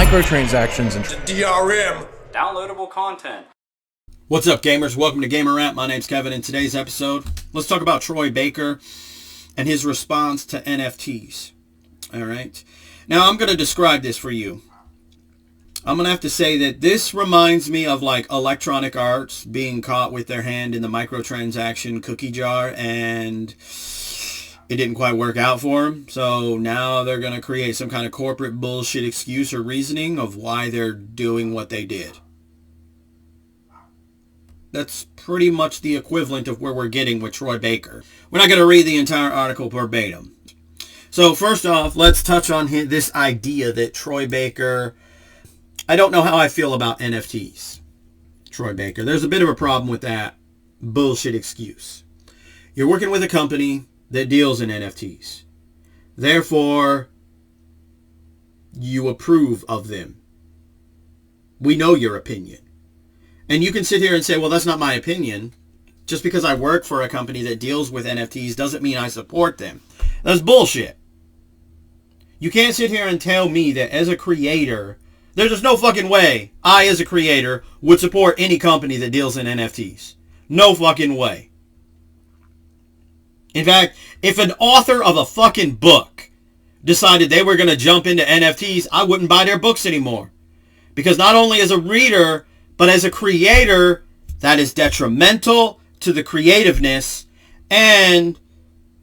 microtransactions and DRM. Downloadable content. What's up, gamers? Welcome to Rant. My name's Kevin. In today's episode, let's talk about Troy Baker and his response to NFTs. All right. Now, I'm going to describe this for you. I'm going to have to say that this reminds me of like Electronic Arts being caught with their hand in the microtransaction cookie jar, and it didn't quite work out for them. So now they're going to create some kind of corporate bullshit excuse or reasoning of why they're doing what they did. That's pretty much the equivalent of where we're getting with Troy Baker. We're not going to read the entire article verbatim. So first off, let's touch on this idea that Troy Baker... I don't know how I feel about NFTs, Troy Baker. There's a bit of a problem with that bullshit excuse. You're working with a company that deals in NFTs. Therefore, you approve of them. We know your opinion. And you can sit here and say, well, that's not my opinion. Just because I work for a company that deals with NFTs doesn't mean I support them. That's bullshit. You can't sit here and tell me that as a creator, there's just no fucking way I, as a creator, would support any company that deals in NFTs. No fucking way. In fact, if an author of a fucking book decided they were going to jump into NFTs, I wouldn't buy their books anymore. Because not only as a reader, but as a creator, that is detrimental to the creativeness, and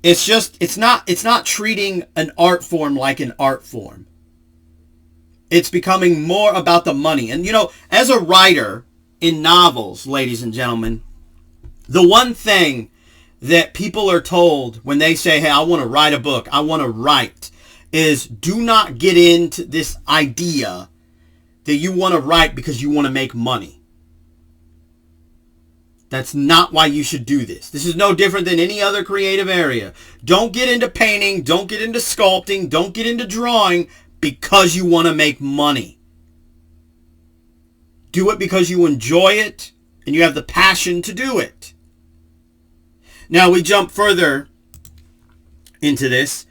it's not treating an art form like an art form. It's becoming more about the money. And, you know, as a writer in novels, ladies and gentlemen, the one thing that people are told when they say, hey, I want to write a book, I want to write, is do not get into this idea that you want to write because you want to make money. That's not why you should do this. This is no different than any other creative area. Don't get into painting, don't get into sculpting, don't get into drawing because you want to make money. Do it because you enjoy it and you have the passion to do it. Now we jump further into this.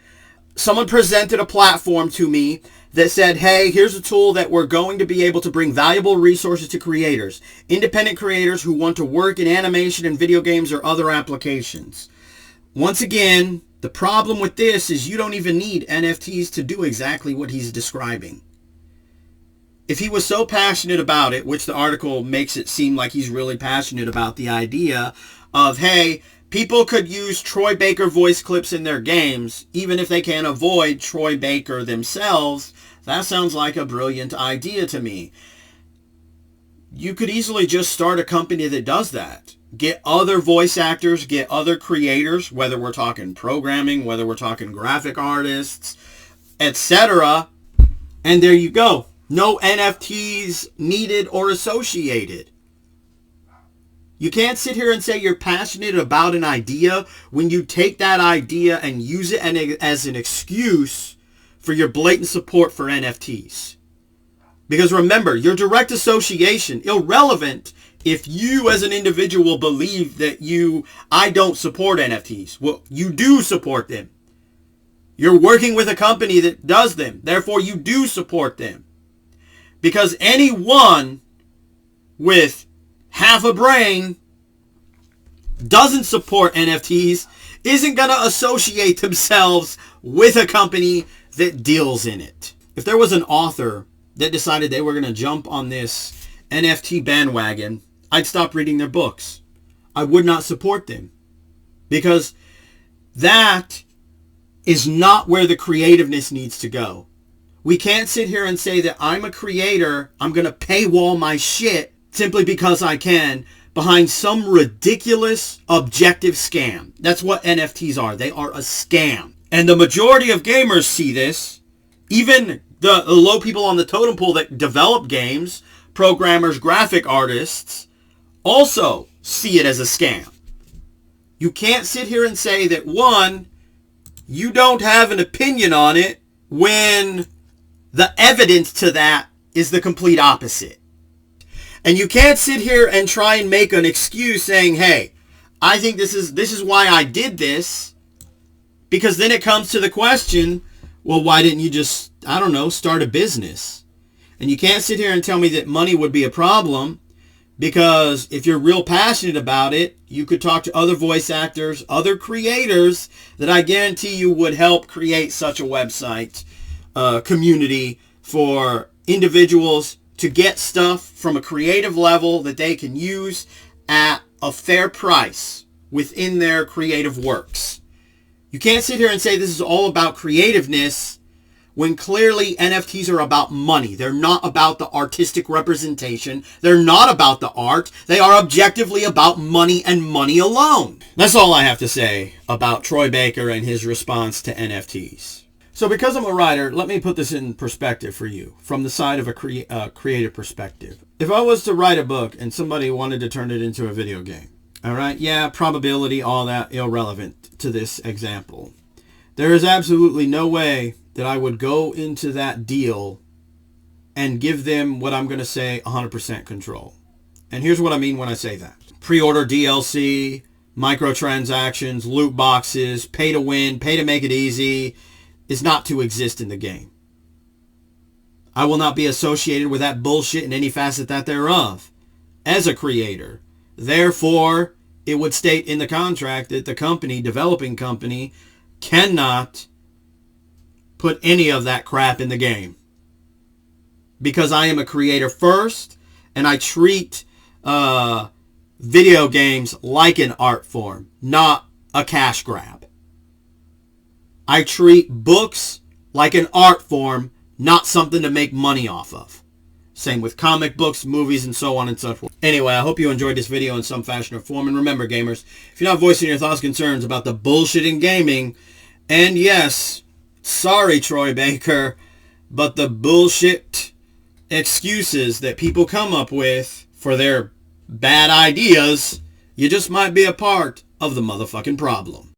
Someone presented a platform to me that said, hey, here's a tool that we're going to be able to bring valuable resources to creators, independent creators who want to work in animation and video games or other applications. Once again, the problem with this is you don't even need NFTs to do exactly what he's describing. If he was so passionate about it, which the article makes it seem like he's really passionate about the idea of, hey, people could use Troy Baker voice clips in their games, even if they can't avoid Troy Baker themselves, that sounds like a brilliant idea to me. You could easily just start a company that does that. Get other voice actors, get other creators, whether we're talking programming, whether we're talking graphic artists, etc. And there you go. No NFTs needed or associated. You can't sit here and say you're passionate about an idea when you take that idea and use it as an excuse for your blatant support for NFTs. Because remember, your direct association, irrelevant if you as an individual believe that I don't support NFTs. Well, you do support them. You're working with a company that does them. Therefore, you do support them. Because anyone with half a brain doesn't support NFTs, isn't going to associate themselves with a company that deals in it. If there was an author that decided they were going to jump on this NFT bandwagon, I'd stop reading their books. I would not support them. Because that is not where the creativeness needs to go. We can't sit here and say that I'm a creator, I'm going to paywall my shit simply because I can behind some ridiculous objective scam. That's what NFTs are. They are a scam. And the majority of gamers see this. Even the low people on the totem pole that develop games, programmers, graphic artists, also see it as a scam. You can't sit here and say that, one, you don't have an opinion on it when the evidence to that is the complete opposite. And you can't sit here and try and make an excuse saying, hey, I think this is why I did this, because then it comes to the question, well, why didn't you just, I don't know, start a business? And you can't sit here and tell me that money would be a problem, because if you're real passionate about it, you could talk to other voice actors, other creators that I guarantee you would help create such a website community for individuals to get stuff from a creative level that they can use at a fair price within their creative works. You can't sit here and say this is all about creativeness when clearly NFTs are about money. They're not about the artistic representation. They're not about the art. They are objectively about money and money alone. That's all I have to say about Troy Baker and his response to NFTs. So because I'm a writer, let me put this in perspective for you from the side of a creative perspective. If I was to write a book and somebody wanted to turn it into a video game, all right, yeah, probability, all that, irrelevant to this example. There is absolutely no way that I would go into that deal and give them what I'm going to say 100% control. And here's what I mean when I say that. Pre-order DLC, microtransactions, loot boxes, pay to win, pay to make it easy is not to exist in the game. I will not be associated with that bullshit in any facet that thereof as a creator. Therefore, it would state in the contract that the company, developing company, cannot put any of that crap in the game. Because I am a creator first, and I treat video games like an art form, not a cash grab. I treat books like an art form, not something to make money off of. Same with comic books, movies, and so on and so forth. Anyway, I hope you enjoyed this video in some fashion or form. And remember, gamers, if you're not voicing your thoughts and concerns about the bullshit in gaming, and yes, sorry, Troy Baker, but the bullshit excuses that people come up with for their bad ideas, you just might be a part of the motherfucking problem.